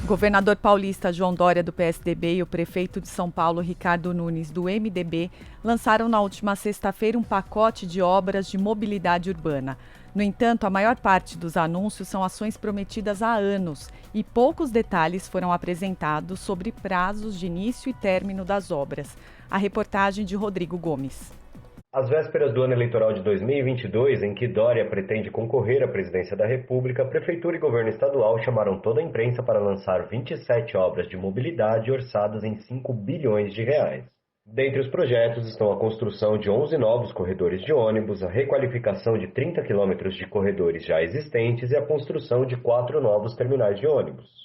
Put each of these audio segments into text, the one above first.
O governador paulista João Dória, do PSDB, e o prefeito de São Paulo, Ricardo Nunes, do MDB, lançaram na última sexta-feira um pacote de obras de mobilidade urbana. No entanto, a maior parte dos anúncios são ações prometidas há anos e poucos detalhes foram apresentados sobre prazos de início e término das obras. A reportagem de Rodrigo Gomes. Às vésperas do ano eleitoral de 2022, em que Dória pretende concorrer à presidência da República, a Prefeitura e Governo Estadual chamaram toda a imprensa para lançar 27 obras de mobilidade orçadas em 5 bilhões de reais. Dentre os projetos estão a construção de 11 novos corredores de ônibus, a requalificação de 30 quilômetros de corredores já existentes e a construção de 4 novos terminais de ônibus.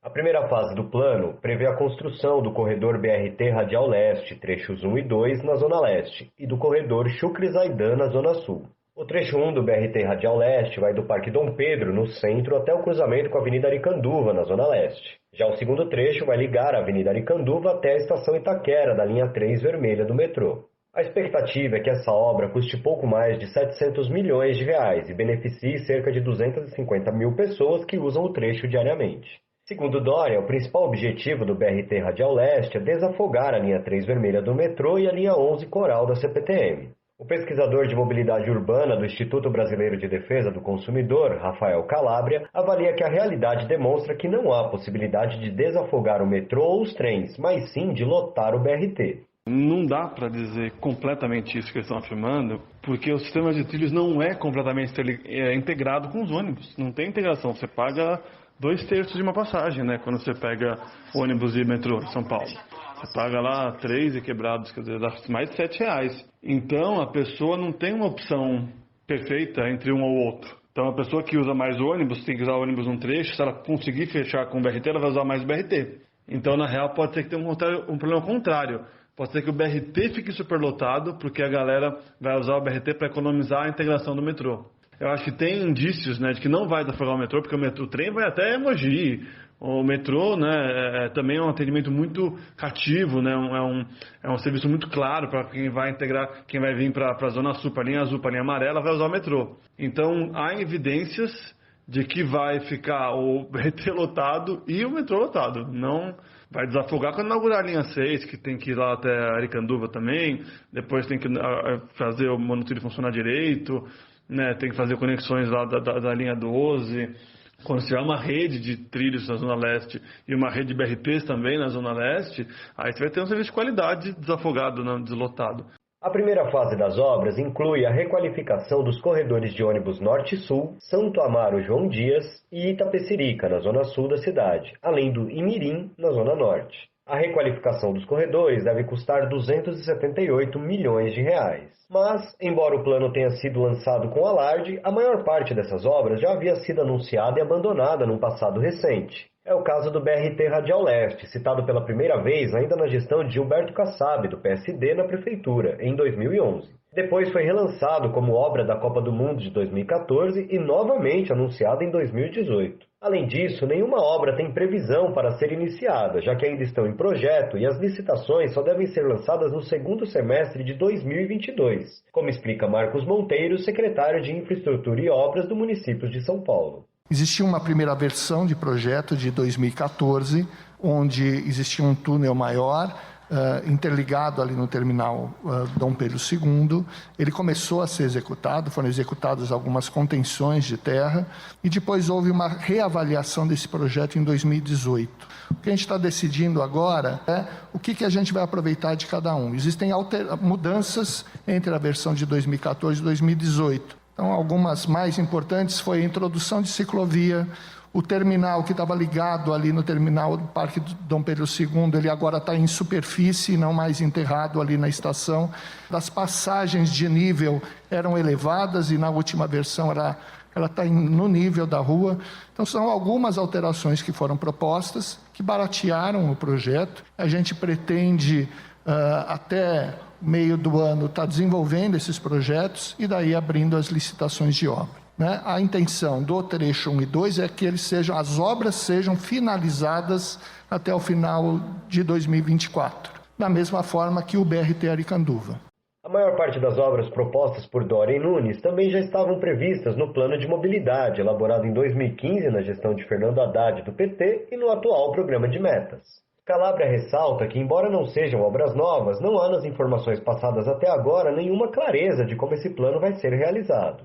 A primeira fase do plano prevê a construção do corredor BRT Radial Leste, trechos 1 e 2, na Zona Leste, e do corredor Chucre-Zaidan, na Zona Sul. O trecho 1 do BRT Radial Leste vai do Parque Dom Pedro, no centro, até o cruzamento com a Avenida Aricanduva, na Zona Leste. Já o segundo trecho vai ligar a Avenida Aricanduva até a Estação Itaquera, da linha 3 vermelha do metrô. A expectativa é que essa obra custe pouco mais de 700 milhões de reais e beneficie cerca de 250 mil pessoas que usam o trecho diariamente. Segundo Dória, o principal objetivo do BRT Radial Leste é desafogar a linha 3 vermelha do metrô e a linha 11 Coral da CPTM. O pesquisador de mobilidade urbana do Instituto Brasileiro de Defesa do Consumidor, Rafael Calabria, avalia que a realidade demonstra que não há possibilidade de desafogar o metrô ou os trens, mas sim de lotar o BRT. Não dá para dizer completamente isso que eles estão afirmando, porque o sistema de trilhos não é completamente integrado com os ônibus. Não tem integração, você paga 2/3 de uma passagem, né? Quando você pega ônibus e metrô em São Paulo. Você paga lá 3 e quebrados, quer dizer, dá mais de R$7. Então, a pessoa não tem uma opção perfeita entre um ou outro. Então, a pessoa que usa mais ônibus, tem que usar o ônibus num trecho, se ela conseguir fechar com o BRT, ela vai usar mais o BRT. Então, na real, pode ser que tenha um problema contrário. Pode ser que o BRT fique superlotado, porque a galera vai usar o BRT para economizar a integração do metrô. Eu acho que tem indícios, né, de que não vai desafogar o metrô, porque o trem vai até Mogi. O metrô, né, também é um atendimento muito cativo, né, é um serviço muito claro para quem vai integrar, quem vai vir para a Zona Sul, para a linha azul, para a linha amarela, vai usar o metrô. Então, há evidências de que vai ficar o BRT lotado e o metrô lotado. Não vai desafogar quando inaugurar a linha 6, que tem que ir lá até Aricanduva também, depois tem que fazer o monotrilho funcionar direito, né, tem que fazer conexões lá da linha 12. Quando tiver uma rede de trilhos na Zona Leste e uma rede de BRTs também na Zona Leste, aí você vai ter um serviço de qualidade desafogado, não deslotado. A primeira fase das obras inclui a requalificação dos corredores de ônibus Norte e Sul, Santo Amaro João Dias e Itapecerica, na Zona Sul da cidade, além do Imirim, na Zona Norte. A requalificação dos corredores deve custar 278 milhões de reais. Mas, embora o plano tenha sido lançado com alarde, a maior parte dessas obras já havia sido anunciada e abandonada num passado recente. É o caso do BRT Radial Leste, citado pela primeira vez ainda na gestão de Gilberto Kassab, do PSD, na Prefeitura, em 2011. Depois foi relançado como obra da Copa do Mundo de 2014 e novamente anunciado em 2018. Além disso, nenhuma obra tem previsão para ser iniciada, já que ainda estão em projeto e as licitações só devem ser lançadas no segundo semestre de 2022, como explica Marcos Monteiro, secretário de Infraestrutura e Obras do município de São Paulo. Existia uma primeira versão de projeto de 2014, onde existia um túnel maior, interligado ali no terminal Dom Pedro II. Ele começou a ser executado, foram executadas algumas contenções de terra e depois houve uma reavaliação desse projeto em 2018. O que a gente está decidindo agora é o que a gente vai aproveitar de cada um. Existem mudanças entre a versão de 2014 e 2018. Então, algumas mais importantes foi a introdução de ciclovia. O terminal que estava ligado ali no terminal do Parque Dom Pedro II, ele agora está em superfície, não mais enterrado ali na estação. As passagens de nível eram elevadas e na última versão ela está no nível da rua. Então são algumas alterações que foram propostas, que baratearam o projeto. A gente pretende até meio do ano estar desenvolvendo esses projetos e daí abrindo as licitações de obra. A intenção do trecho 1 e 2 é que as obras sejam finalizadas até o final de 2024, da mesma forma que o BRT Aricanduva. A A maior parte das obras propostas por Dória e Nunes também já estavam previstas no Plano de Mobilidade, elaborado em 2015 na gestão de Fernando Haddad do PT e no atual Programa de Metas. Calabria ressalta que, embora não sejam obras novas, não há nas informações passadas até agora nenhuma clareza de como esse plano vai ser realizado.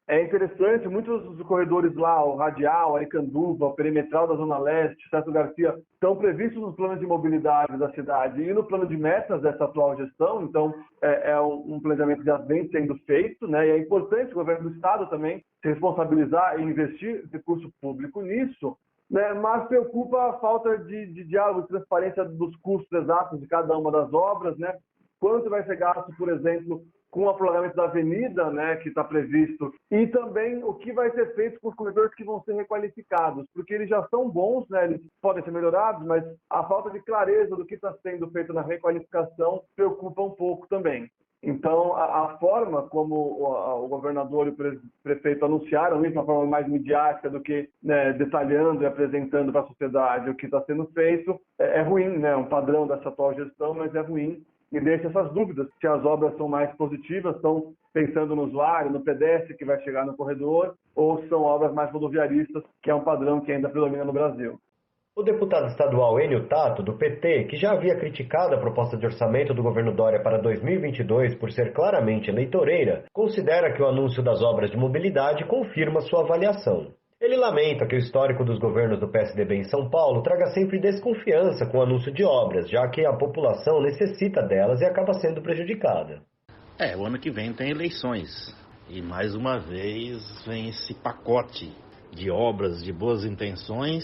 É interessante, muitos dos corredores lá, o Radial, Aricanduva, o Perimetral da Zona Leste, César Garcia, estão previstos nos planos de mobilidade da cidade e no plano de metas dessa atual gestão. Então, é um planejamento que já vem sendo feito, né? E é importante o governo do Estado também se responsabilizar e investir recurso público nisso, né? Mas preocupa a falta de diálogo, de transparência dos custos exatos de cada uma das obras, né? Quanto vai ser gasto, por exemplo, com o alargamento da avenida, né, que está previsto, e também o que vai ser feito com os corredores que vão ser requalificados, porque eles já são bons, né, eles podem ser melhorados, mas a falta de clareza do que está sendo feito na requalificação preocupa um pouco também. Então, a forma como o governador e o prefeito anunciaram isso, uma forma mais midiática do que, né, detalhando e apresentando para a sociedade o que está sendo feito, é ruim, né, um padrão dessa atual gestão, mas é ruim. E deixa essas dúvidas, se as obras são mais positivas, estão pensando no usuário, no pedestre que vai chegar no corredor, ou são obras mais rodoviaristas, que é um padrão que ainda predomina no Brasil. O deputado estadual Enio Tato, do PT, que já havia criticado a proposta de orçamento do governo Dória para 2022 por ser claramente eleitoreira, considera que o anúncio das obras de mobilidade confirma sua avaliação. Ele lamenta que o histórico dos governos do PSDB em São Paulo traga sempre desconfiança com o anúncio de obras, já que a população necessita delas e acaba sendo prejudicada. O ano que vem tem eleições e mais uma vez vem esse pacote de obras de boas intenções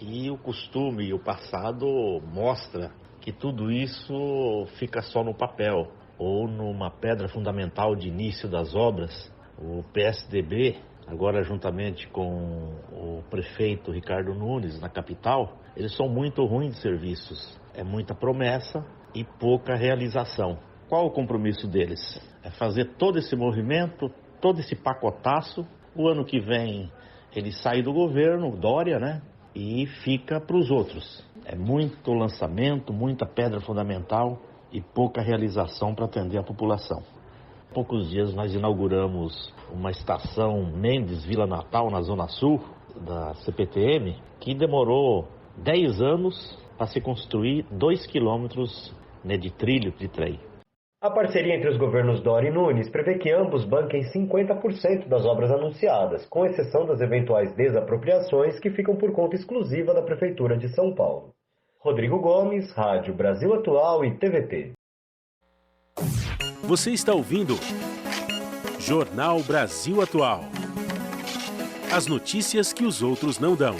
e o costume e o passado mostra que tudo isso fica só no papel ou numa pedra fundamental de início das obras. O PSDB, agora juntamente com o prefeito Ricardo Nunes na capital, eles são muito ruins de serviços. É muita promessa e pouca realização. Qual o compromisso deles? É fazer todo esse movimento, todo esse pacotaço. O ano que vem ele sai do governo, Dória, né? E fica para os outros. É muito lançamento, muita pedra fundamental e pouca realização para atender a população. Há poucos dias nós inauguramos uma estação Mendes Vila Natal, na Zona Sul da CPTM, que demorou 10 anos para se construir 2 quilômetros, né, de trilho de trem. A parceria entre os governos Dória e Nunes prevê que ambos banquem 50% das obras anunciadas, com exceção das eventuais desapropriações que ficam por conta exclusiva da Prefeitura de São Paulo. Rodrigo Gomes, Rádio Brasil Atual e TVT. Você está ouvindo Jornal Brasil Atual. As notícias que os outros não dão.